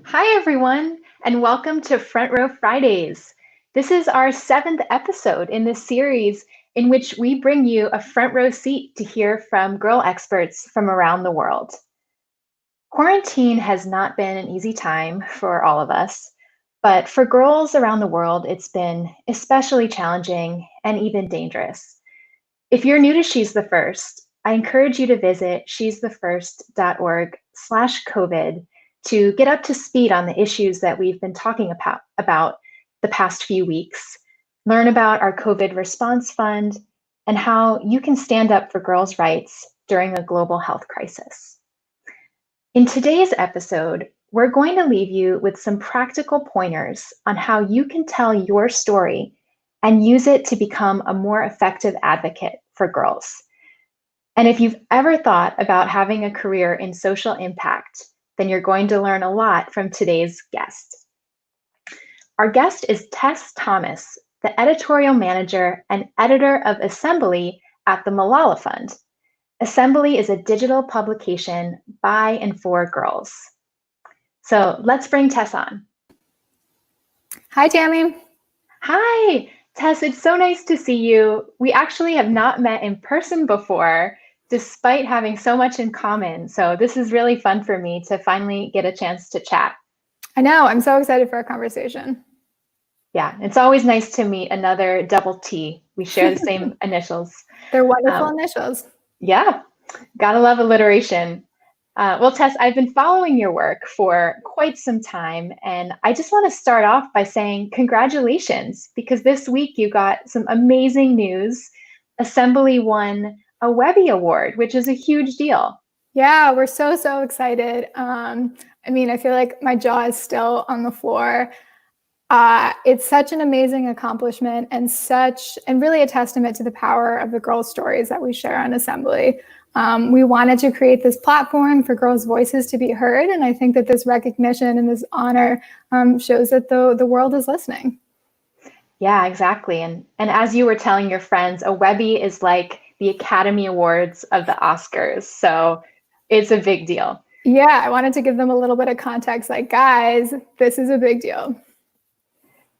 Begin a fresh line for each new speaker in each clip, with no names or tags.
Hi, everyone, and welcome to Front Row Fridays. This is our seventh episode in this series in which we bring you a front row seat to hear from girl experts from around the world. Quarantine has not been an easy time for all of us, but for girls around the world, it's been especially challenging and even dangerous. If you're new to She's the First, I encourage you to visit she'sthefirst.org/COVID to get up to speed on the issues that we've been talking about the past few weeks, learn about our COVID response fund, and how you can stand up for girls' rights during a global health crisis. In today's episode, we're going to leave you with some practical pointers on how you can tell your story and use it to become a more effective advocate for girls. And if you've ever thought about having a career in social impact, then you're going to learn a lot from today's guest. Our guest is Tess Thomas, the editorial manager and editor of Assembly at the Malala Fund. Assembly is a digital publication by and for girls. So let's bring Tess on.
Hi, Tammy.
Hi, Tess, it's so nice to see you. We actually have not met in person before, despite having so much in common. So this is really fun for me to finally get a chance to chat.
I know, I'm so excited for our conversation.
Yeah, it's always nice to meet another double T. We share the same initials.
They're wonderful initials.
Yeah, gotta love alliteration. Well, Tess, I've been following your work for quite some time, and I just want to start off by saying congratulations, because this week you got some amazing news. Assembly won a Webby Award, which is a huge deal.
Yeah, we're so excited. I feel like my jaw is still on the floor. It's such an amazing accomplishment and really a testament to the power of the girls' stories that we share on Assembly. We wanted to create this platform for girls' voices to be heard, and I think that this recognition and this honor shows that the world is listening.
Yeah, exactly. And as you were telling your friends, a Webby is like the Academy Awards of the Oscars. So it's a big deal.
Yeah, I wanted to give them a little bit of context, like, guys, this is a big deal.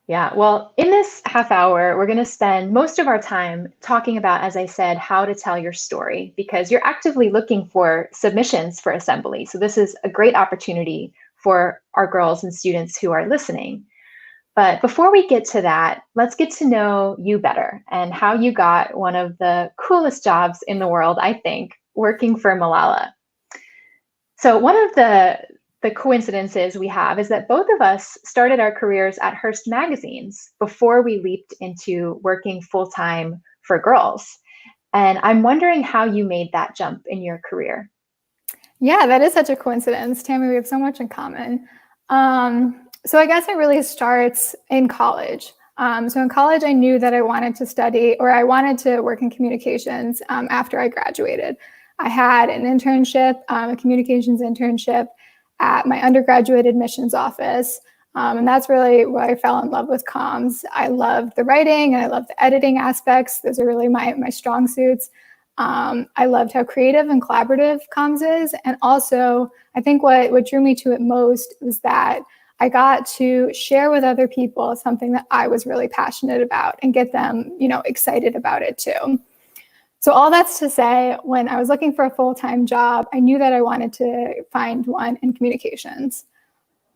Yeah, well, in this half hour, we're going to spend most of our time talking about, as I said, how to tell your story, because you're actively looking for submissions for Assembly. So this is a great opportunity for our girls and students who are listening. But before we get to that, let's get to know you better and how you got one of the coolest jobs in the world, I think, working for Malala. So one of the coincidences we have is that both of us started our careers at Hearst magazines before we leaped into working full-time for girls. And I'm wondering how you made that jump in your career.
Yeah, that is such a coincidence. Tammy, we have so much in common. So I guess it really starts in college. So in college, I knew that I wanted to study, or I wanted to work in communications after I graduated. I had an internship, a communications internship at my undergraduate admissions office. And that's really where I fell in love with comms. I loved the writing and I loved the editing aspects. Those are really my strong suits. I loved how creative and collaborative comms is. And also, I think what drew me to it most was that I got to share with other people something that I was really passionate about and get them, excited about it too. So all that's to say, when I was looking for a full-time job, I knew that I wanted to find one in communications.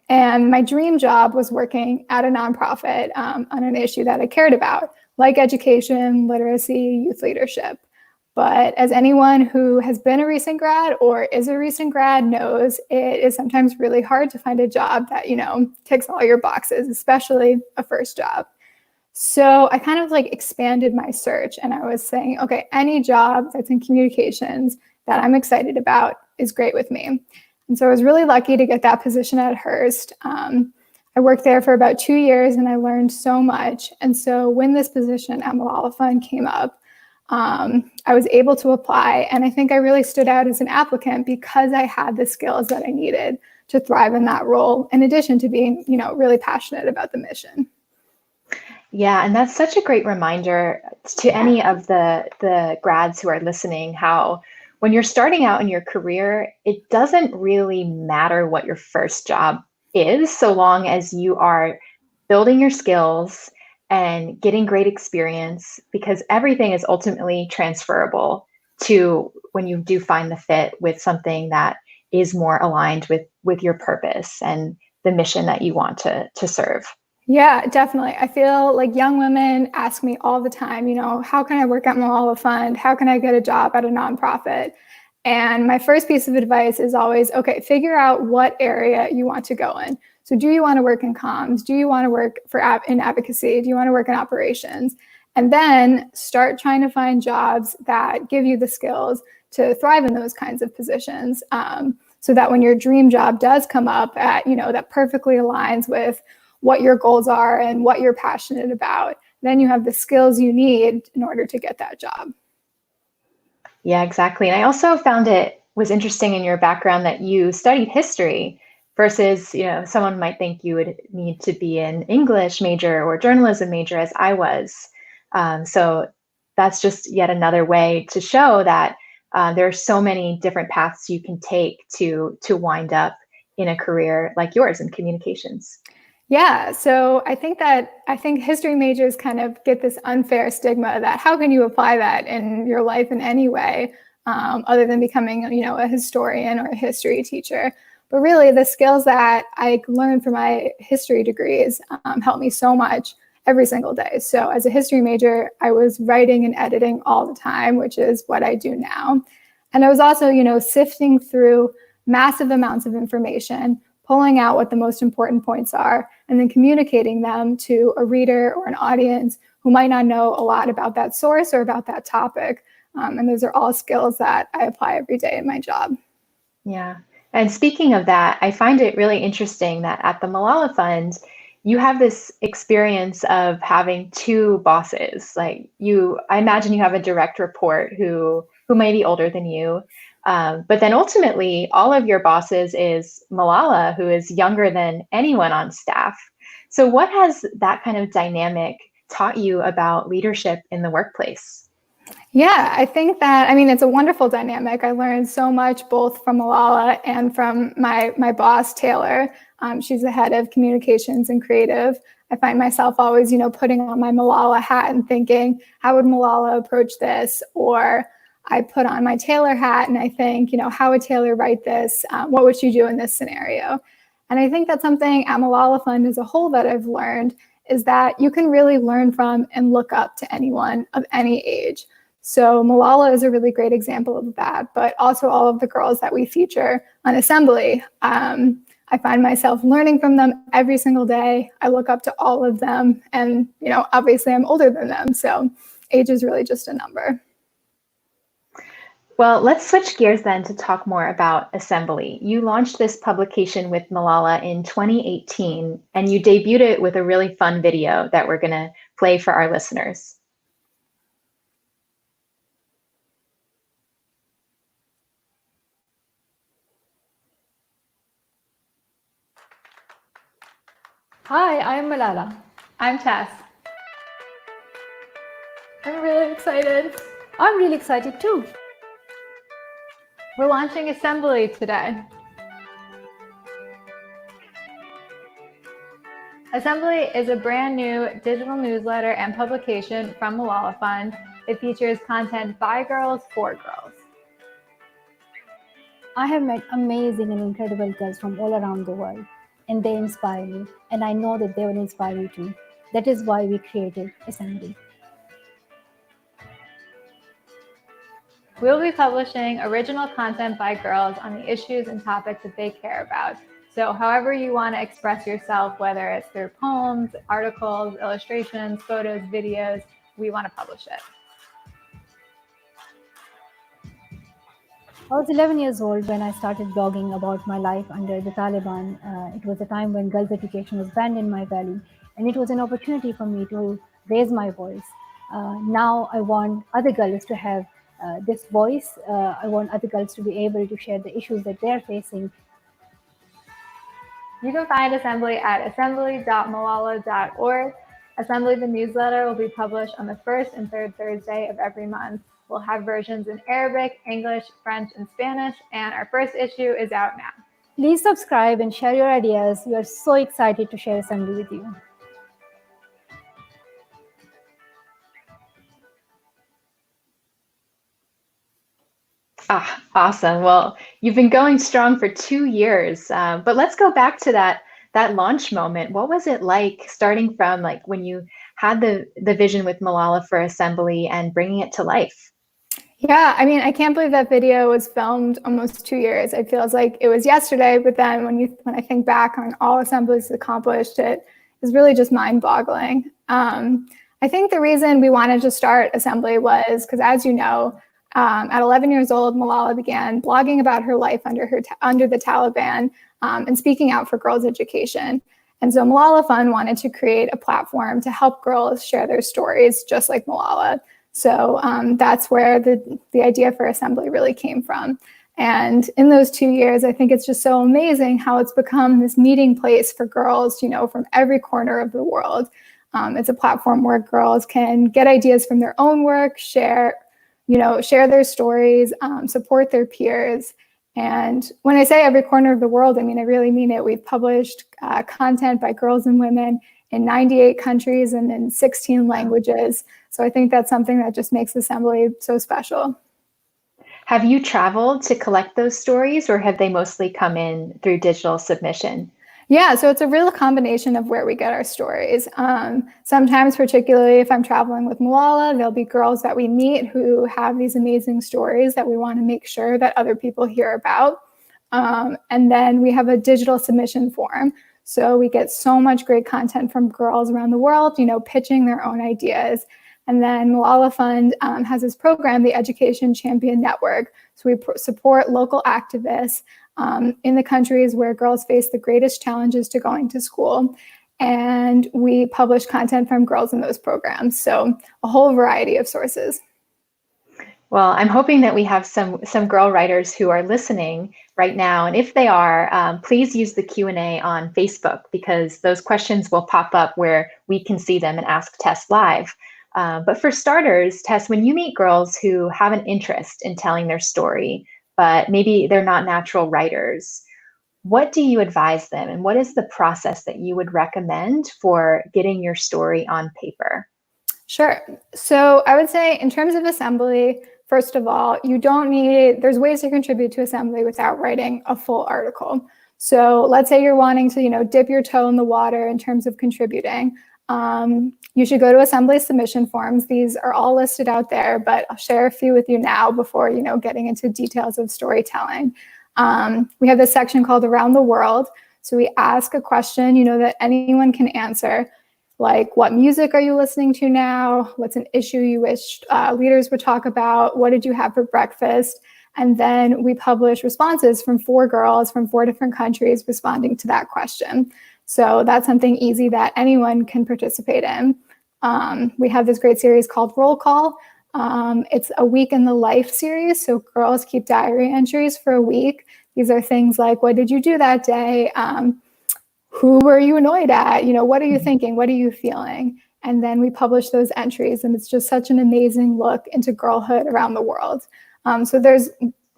And my dream job was working at a nonprofit on an issue that I cared about, like education, literacy, youth leadership. But as anyone who has been a recent grad or is a recent grad knows, it is sometimes really hard to find a job that, ticks all your boxes, especially a first job. So I kind of expanded my search, and I was saying, okay, any job that's in communications that I'm excited about is great with me. And so I was really lucky to get that position at Hearst. I worked there for about 2 years and I learned so much. And so when this position at Malala Fund came up, I was able to apply, and I think I really stood out as an applicant because I had the skills that I needed to thrive in that role, in addition to being, really passionate about the mission.
Yeah, and that's such a great reminder to any of the grads who are listening, how when you're starting out in your career, it doesn't really matter what your first job is, so long as you are building your skills and getting great experience, because everything is ultimately transferable to when you do find the fit with something that is more aligned with your purpose and the mission that you want to serve.
Yeah, definitely. I feel like young women ask me all the time, how can I work at Malala Fund? How can I get a job at a nonprofit? And my first piece of advice is always, okay, figure out what area you want to go in. So do you want to work in comms? Do you want to work in advocacy? Do you want to work in operations? And then start trying to find jobs that give you the skills to thrive in those kinds of positions. So that when your dream job does come up that perfectly aligns with what your goals are and what you're passionate about, then you have the skills you need in order to get that job.
Yeah, exactly. And I also found it was interesting in your background that you studied history versus, someone might think you would need to be an English major or journalism major, as I was. So that's just yet another way to show that there are so many different paths you can take to wind up in a career like yours in communications.
Yeah, so I think history majors kind of get this unfair stigma that how can you apply that in your life in any way other than becoming, a historian or a history teacher. But really, the skills that I learned from my history degrees helped me so much every single day. So as a history major, I was writing and editing all the time, which is what I do now. And I was also, sifting through massive amounts of information, pulling out what the most important points are, and then communicating them to a reader or an audience who might not know a lot about that source or about that topic. And those are all skills that I apply every day in my job.
Yeah. And speaking of that, I find it really interesting that at the Malala Fund, you have this experience of having two bosses. Like I imagine you have a direct report who may be older than you. But then ultimately, all of your bosses is Malala, who is younger than anyone on staff. So what has that kind of dynamic taught you about leadership in the workplace?
Yeah, I think that, it's a wonderful dynamic. I learned so much both from Malala and from my boss, Taylor. She's the head of communications and creative. I find myself always, putting on my Malala hat and thinking, how would Malala approach this? Or I put on my Taylor hat and I think, how would Taylor write this? What would she do in this scenario? And I think that's something at Malala Fund as a whole that I've learned is that you can really learn from and look up to anyone of any age. So Malala is a really great example of that, but also all of the girls that we feature on Assembly. I find myself learning from them every single day. I look up to all of them and, obviously I'm older than them. So age is really just a number.
Well, let's switch gears then to talk more about Assembly. You launched this publication with Malala in 2018, and you debuted it with a really fun video that we're going to play for our listeners.
Hi, I'm Malala.
I'm Tess. I'm really excited.
I'm really excited too.
We're launching Assembly today. Assembly is a brand new digital newsletter and publication from Malala Fund. It features content by girls for girls.
I have met amazing and incredible girls from all around the world, and they inspire me, and I know that they will inspire you too. That is why we created Assembly.
We'll be publishing original content by girls on the issues and topics that they care about. So however you want to express yourself, whether it's through poems, articles, illustrations, photos, videos, we want to publish it.
I was 11 years old when I started blogging about my life under the Taliban. It was a time when girls' education was banned in my valley, and it was an opportunity for me to raise my voice. Now I want other girls to have this voice. I want other girls to be able to share the issues that they're facing.
You can find Assembly at assembly.malala.org. Assembly, the newsletter, will be published on the first and third Thursday of every month. We'll have versions in Arabic, English, French, and Spanish, and our first issue is out now.
Please subscribe and share your ideas. We are so excited to share assembly with you.
Ah, awesome. Well, you've been going strong for 2 years, but let's go back to that launch moment. What was it like starting from like when you had the vision with Malala for Assembly and bringing it to life?
Yeah, I mean, I can't believe that video was filmed almost 2 years. It feels like it was yesterday, but then when I think back on all Assembly's accomplished, it is really just mind-boggling. I think the reason we wanted to start Assembly was because, as you know, at 11 years old, Malala began blogging about her life under the Taliban and speaking out for girls' education. And so Malala Fund wanted to create a platform to help girls share their stories, just like Malala. So that's where the idea for Assembly really came from. And in those 2 years, I think it's just so amazing how it's become this meeting place for girls, from every corner of the world. It's a platform where girls can get ideas from their own work, share their stories, support their peers. And when I say every corner of the world, I mean, I really mean it. We've published content by girls and women in 98 countries and in 16 languages. So I think that's something that just makes Assembly so special.
Have you traveled to collect those stories, or have they mostly come in through digital submission?
Yeah, so it's a real combination of where we get our stories. Sometimes, particularly if I'm traveling with Malala, there'll be girls that we meet who have these amazing stories that we want to make sure that other people hear about. And then we have a digital submission form. So we get so much great content from girls around the world, pitching their own ideas. And then Malala Fund has this program, the Education Champion Network. So we support local activists in the countries where girls face the greatest challenges to going to school. And we publish content from girls in those programs. So a whole variety of sources.
Well, I'm hoping that we have some girl writers who are listening right now. And if they are, please use the Q&A on Facebook, because those questions will pop up where we can see them and ask Tess live. But for starters, Tess, when you meet girls who have an interest in telling their story, but maybe they're not natural writers, what do you advise them? And what is the process that you would recommend for getting your story on paper?
Sure. So I would say in terms of Assembly, first of all, there's ways to contribute to Assembly without writing a full article. So let's say you're wanting to, dip your toe in the water in terms of contributing. You should go to Assembly submission forms. These are all listed out there, but I'll share a few with you now before, getting into details of storytelling. We have this section called Around the World. So we ask a question, that anyone can answer, like what music are you listening to now? What's an issue you wish leaders would talk about? What did you have for breakfast? And then we publish responses from 4 girls from 4 different countries responding to that question. So that's something easy that anyone can participate in. We have this great series called Roll Call. It's a week in the life series. So girls keep diary entries for a week. These are things like, what did you do that day? Who were you annoyed at? What are you thinking? What are you feeling? And then we publish those entries, and it's just such an amazing look into girlhood around the world. So there's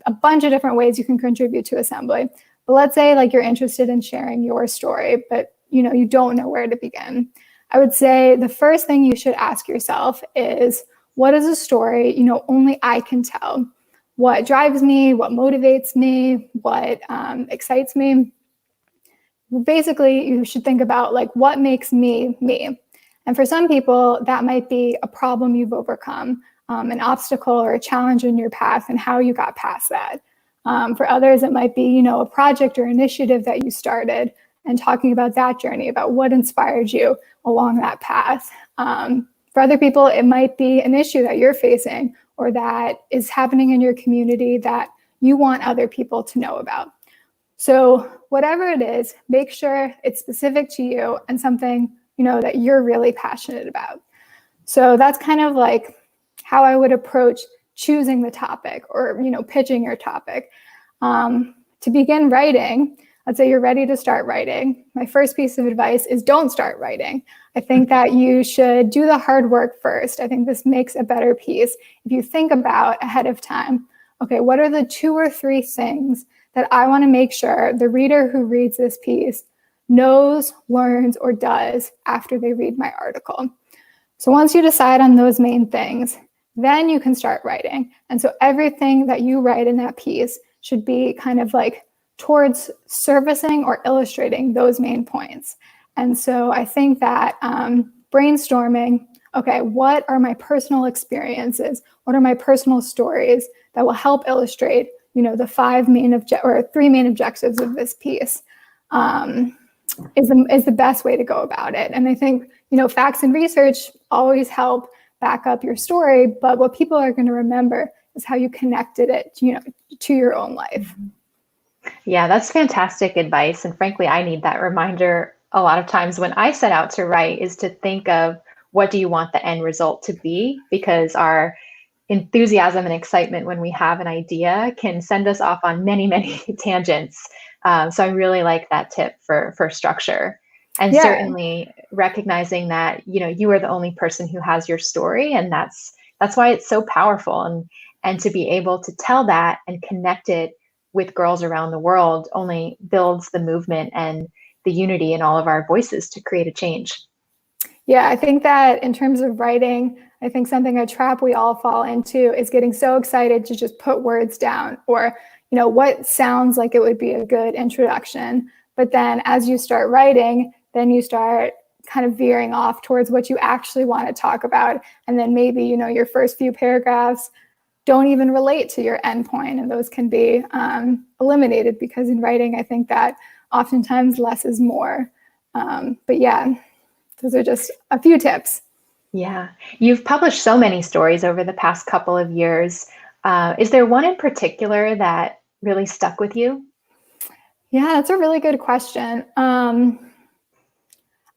a bunch of different ways you can contribute to Assembly. But let's say like you're interested in sharing your story, but you don't know where to begin. I would say the first thing you should ask yourself is, what is a story only I can tell? What drives me? What motivates me? What excites me? Basically, you should think about like what makes me me. And for some people, that might be a problem you've overcome, an obstacle or a challenge in your path, and how you got past that. For others, it might be, a project or initiative that you started, and talking about that journey, about what inspired you along that path. For other people, it might be an issue that you're facing or that is happening in your community that you want other people to know about. So whatever it is, make sure it's specific to you and something, that you're really passionate about. So that's kind of like how I would approach choosing the topic or, pitching your topic. To begin writing, let's say you're ready to start writing. My first piece of advice is don't start writing. I think that you should do the hard work first. I think this makes a better piece. If you think about ahead of time, okay, what are the 2 or 3 things that I want to make sure the reader who reads this piece knows, learns, or does after they read my article. So once you decide on those main things, then you can start writing. And so everything that you write in that piece should be kind of like towards servicing or illustrating those main points. And so I think that brainstorming, okay, what are my personal experiences? What are my personal stories that will help illustrate, the three main objectives of this piece? Is the best way to go about it. And I think, facts and research always help back up your story, but what people are going to remember is how you connected it, to your own life.
Yeah, that's fantastic advice. And frankly, I need that reminder a lot of times when I set out to write, is to think of what do you want the end result to be? Because our enthusiasm and excitement when we have an idea can send us off on many, many tangents. So I really like that tip for structure. And certainly recognizing that, you are the only person who has your story. And that's why it's so powerful. And to be able to tell that and connect it with girls around the world only builds the movement and the unity in all of our voices to create a change.
Yeah, I think that in terms of writing, I think a trap we all fall into is getting so excited to just put words down or, what sounds like it would be a good introduction. But then as you start writing, then you start kind of veering off towards what you actually want to talk about. And then maybe, your first few paragraphs don't even relate to your endpoint, and those can be eliminated, because in writing, I think that oftentimes less is more. But yeah, those are just a few tips.
Yeah. You've published so many stories over the past couple of years. Is there one in particular that really stuck with you?
Yeah, that's a really good question.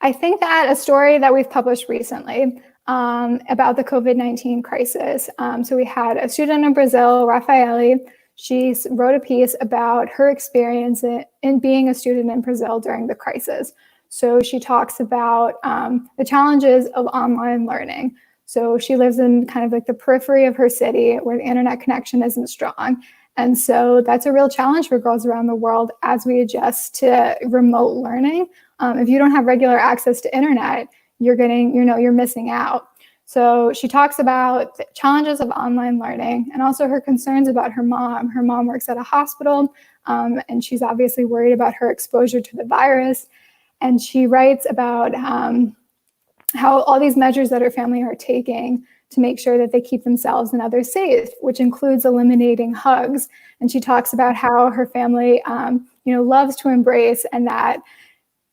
I think that a story that we've published recently about the COVID-19 crisis. So we had a student in Brazil, Rafaeli. She wrote a piece about her experience in being a student in Brazil during the crisis. So she talks about the challenges of online learning. So she lives in kind of like the periphery of her city where the internet connection isn't strong. And so that's a real challenge for girls around the world as we adjust to remote learning. If you don't have regular access to internet, you're missing out. So she talks about the challenges of online learning and also her concerns about her mom. Her mom works at a hospital, and she's obviously worried about her exposure to the virus. And she writes about how all these measures that her family are taking to make sure that they keep themselves and others safe, which includes eliminating hugs. And she talks about how her family, loves to embrace, and that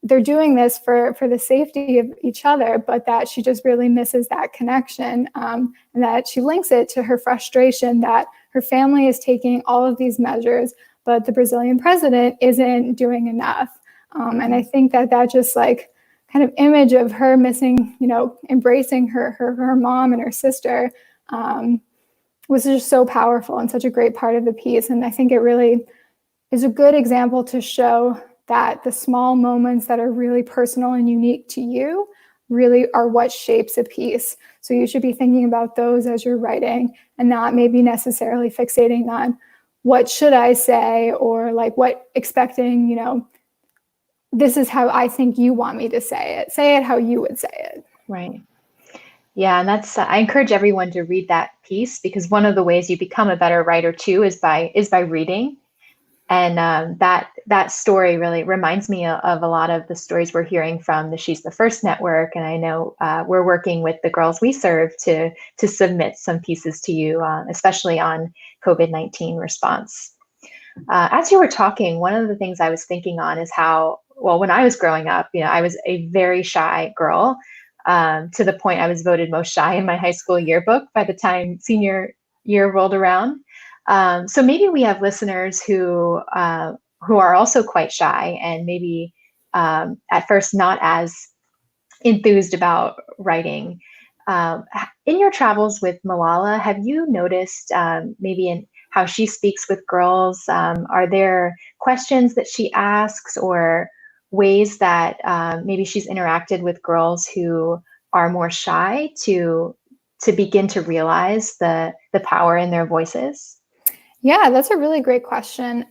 they're doing this for the safety of each other, but that she just really misses that connection, and that she links it to her frustration that her family is taking all of these measures, but the Brazilian president isn't doing enough. And I think that just like kind of image of her missing, embracing her mom and her sister was just so powerful and such a great part of the piece. And I think it really is a good example to show that the small moments that are really personal and unique to you really are what shapes a piece. So you should be thinking about those as you're writing and not maybe necessarily fixating on what should I say or like what expecting, this is how I think you want me to say it. Say it how you would say it.
Right. Yeah, and that's I encourage everyone to read that piece, because one of the ways you become a better writer too is by reading. And that story really reminds me of a lot of the stories we're hearing from the She's the First network. And I know we're working with the girls we serve to submit some pieces to you, especially on COVID-19 response. As you were talking, one of the things I was thinking on is how, well, when I was growing up, I was a very shy girl, to the point I was voted most shy in my high school yearbook by the time senior year rolled around. So maybe we have listeners who are also quite shy and maybe at first not as enthused about writing. In your travels with Malala, have you noticed maybe in how she speaks with girls? Are there questions that she asks or ways that maybe she's interacted with girls who are more shy to begin to realize the power in their voices?
Yeah, that's a really great question.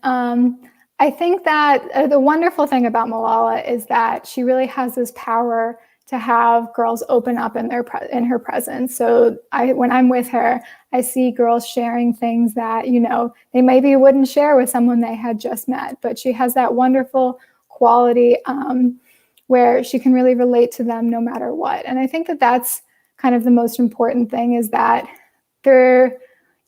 I think that the wonderful thing about Malala is that she really has this power to have girls open up in in her presence. So when I'm with her, I see girls sharing things that, you know, they maybe wouldn't share with someone they had just met, but she has that wonderful quality where she can really relate to them no matter what. And I think that that's kind of the most important thing, is that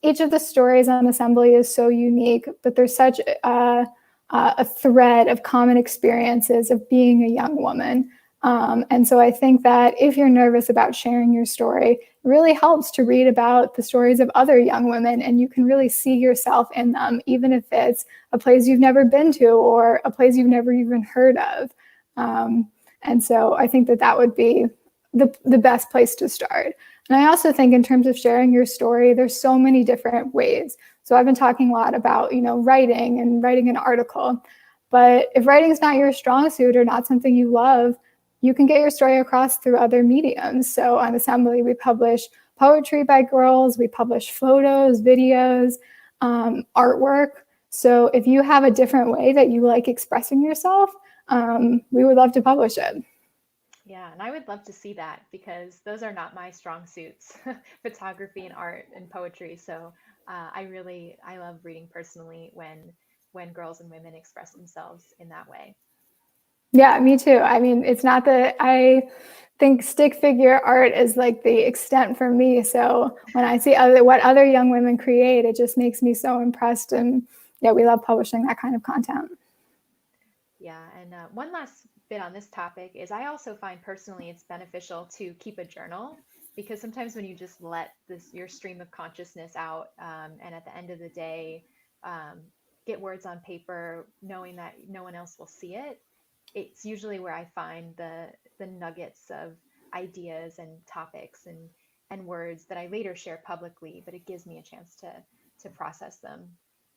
each of the stories on Assembly is so unique, but there's such a thread of common experiences of being a young woman. And so I think that if you're nervous about sharing your story, it really helps to read about the stories of other young women, and you can really see yourself in them, even if it's a place you've never been to or a place you've never even heard of. And so I think that that would be the best place to start. And I also think in terms of sharing your story, there's so many different ways. So I've been talking a lot about, you know, writing and writing an article. But if writing is not your strong suit or not something you love, you can get your story across through other mediums. So on Assembly, we publish poetry by girls, we publish photos, videos, artwork. So if you have a different way that you like expressing yourself, we would love to publish it.
Yeah, and I would love to see that, because those are not my strong suits, photography and art and poetry. So I love reading personally when girls and women express themselves in that way.
Yeah, me too. I mean, it's not that I think stick figure art is like the extent for me. So when I see what other young women create, it just makes me so impressed. And yeah, we love publishing that kind of content.
Yeah, and one last bit on this topic is, I also find personally it's beneficial to keep a journal, because sometimes when you just let your stream of consciousness out, and at the end of the day, um, get words on paper, knowing that no one else will see it, it's usually where I find the nuggets of ideas and topics and words that I later share publicly, but it gives me a chance to process them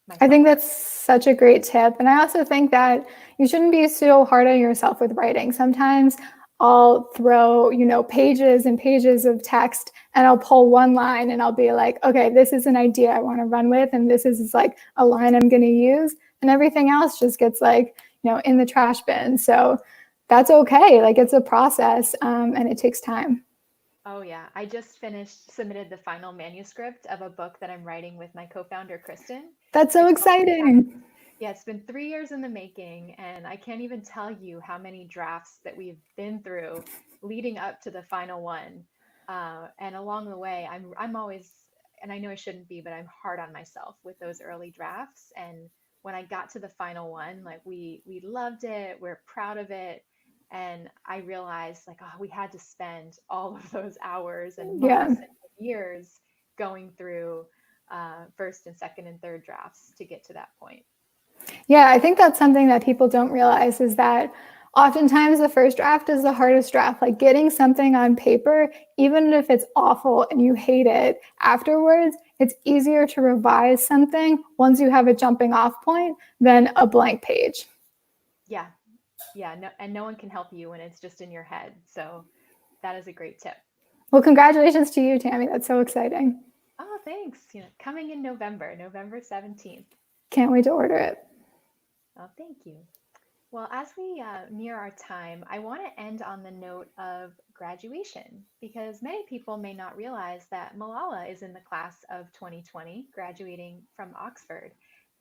I
myself.
think that's such a great tip. And I also think that you shouldn't be so hard on yourself with writing. Sometimes I'll throw, you know, pages and pages of text, and I'll pull one line and I'll be like, okay, this is an idea I want to run with, and this is like a line I'm going to use. And everything else just gets like, you know, in the trash bin. So that's okay. Like, it's a process, and it takes time.
Oh yeah, I just submitted the final manuscript of a book that I'm writing with my co-founder, Kristen.
That's so
It's called
exciting.
Yeah, it's been 3 years in the making, and I can't even tell you how many drafts that we've been through leading up to the final one. And along the way, I'm always, and I know I shouldn't be, but I'm hard on myself with those early drafts. And when I got to the final one, like we loved it, we're proud of it, and I realized, like, oh, we had to spend all of those hours and
Yeah.
months and years going through first and second and third drafts to get to that point.
Yeah, I think that's something that people don't realize, is that oftentimes the first draft is the hardest draft. Like, getting something on paper, even if it's awful and you hate it afterwards, it's easier to revise something once you have a jumping off point than a blank page.
Yeah, yeah, no, and no one can help you when it's just in your head. So that is a great tip.
Well, congratulations to you, Tammy. That's so exciting.
Oh, thanks. Coming in November 17th.
Can't wait to order it.
Oh, thank you. Well, as we near our time, I want to end on the note of graduation, because many people may not realize that Malala is in the class of 2020, graduating from Oxford.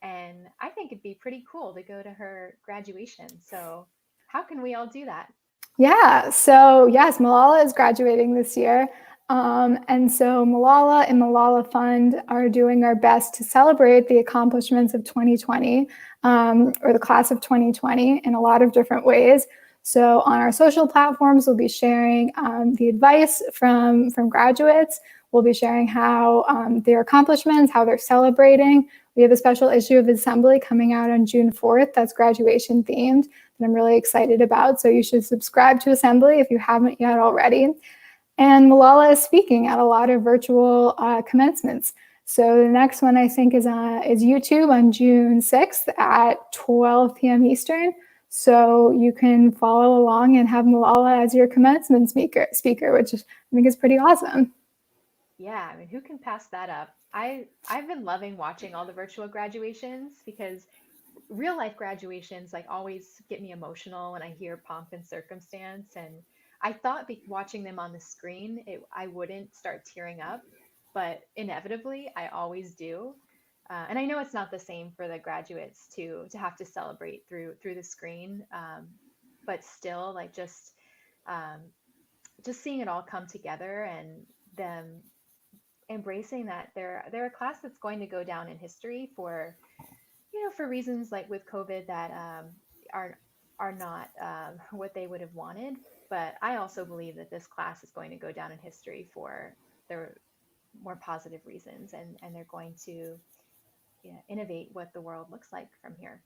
And I think it'd be pretty cool to go to her graduation. So how can we all do that?
Yeah, so yes, Malala is graduating this year. And so Malala and Malala Fund are doing our best to celebrate the accomplishments of 2020, or the class of 2020, in a lot of different ways. So on our social platforms, we'll be sharing the advice from graduates. We'll be sharing how their accomplishments, how they're celebrating. We have a special issue of Assembly coming out on June 4th that's graduation themed, that I'm really excited about. So you should subscribe to Assembly if you haven't yet already. And Malala is speaking at a lot of virtual commencements. So the next one, I think, is YouTube on June 6th at 12 p.m. Eastern. So you can follow along and have Malala as your commencement speaker, which I think is pretty awesome.
Yeah, I mean, who can pass that up? I've been loving watching all the virtual graduations because real life graduations like always get me emotional when I hear pomp and circumstance. And I thought watching them on the screen, I wouldn't start tearing up, but inevitably I always do. And I know it's not the same for the graduates to have to celebrate through the screen, but still, like um, just seeing it all come together and them embracing that they're a class that's going to go down in history for for reasons like with COVID that are are not what they would have wanted. But I also believe that this class is going to go down in history for their more positive reasons, and they're going to innovate what the world looks like from here.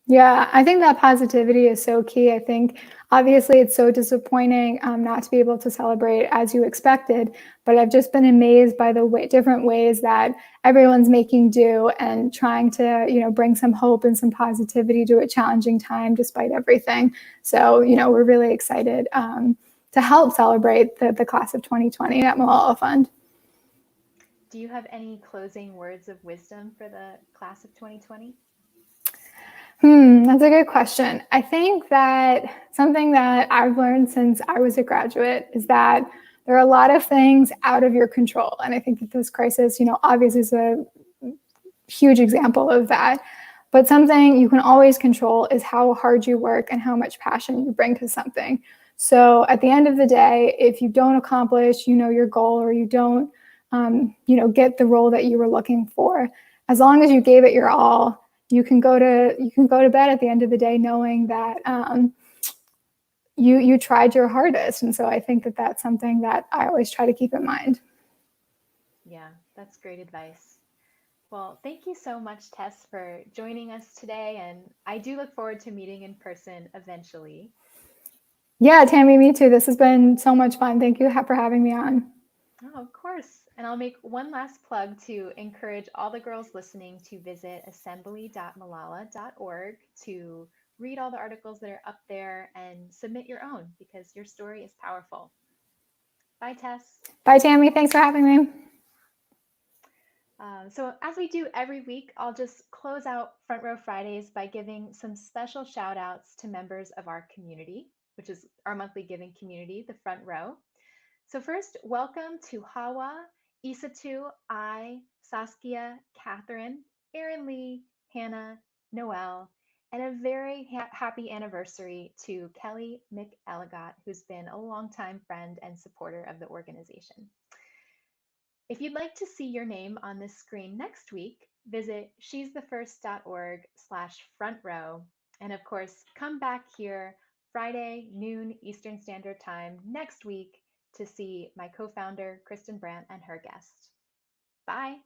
Yeah, I think that positivity is so key. I think obviously it's so disappointing not to be able to celebrate as you expected, but I've just been amazed by the different ways that everyone's making do and trying to, bring some hope and some positivity to a challenging time despite everything. So, we're really excited to help celebrate the class of 2020 at Malala Fund.
Do you have any closing words of wisdom for the class of 2020?
That's a good question. I think that something that I've learned since I was a graduate is that there are a lot of things out of your control. And I think that this crisis, obviously is a huge example of that. But something you can always control is how hard you work and how much passion you bring to something. So at the end of the day, if you don't accomplish, your goal, or you don't, get the role that you were looking for, as long as you gave it your all, you can go to bed at the end of the day knowing that you tried your hardest. And so I think that that's something that I always try to keep in mind.
Yeah, that's great advice. Well, thank you so much, Tess, for joining us today. And I do look forward to meeting in person eventually.
Yeah, Tammy, me too. This has been so much fun. Thank you for having me on.
Oh, of course. And I'll make one last plug to encourage all the girls listening to visit assembly.malala.org to read all the articles that are up there and submit your own because your story is powerful. Bye, Tess.
Bye, Tammy. Thanks for having me.
So, as we do every week, I'll just close out Front Row Fridays by giving some special shout outs to members of our community, which is our monthly giving community, the Front Row. So, first, welcome to Hawa, Isatu, I, Saskia, Catherine, Erin Lee, Hannah, Noelle, and a very happy anniversary to Kelly McElligott, who's been a longtime friend and supporter of the organization. If you'd like to see your name on this screen next week, visit she'sthefirst.org/front row. And of course, come back here Friday, noon Eastern Standard Time next week to see my co-founder, Kristen Brandt, and her guest. Bye.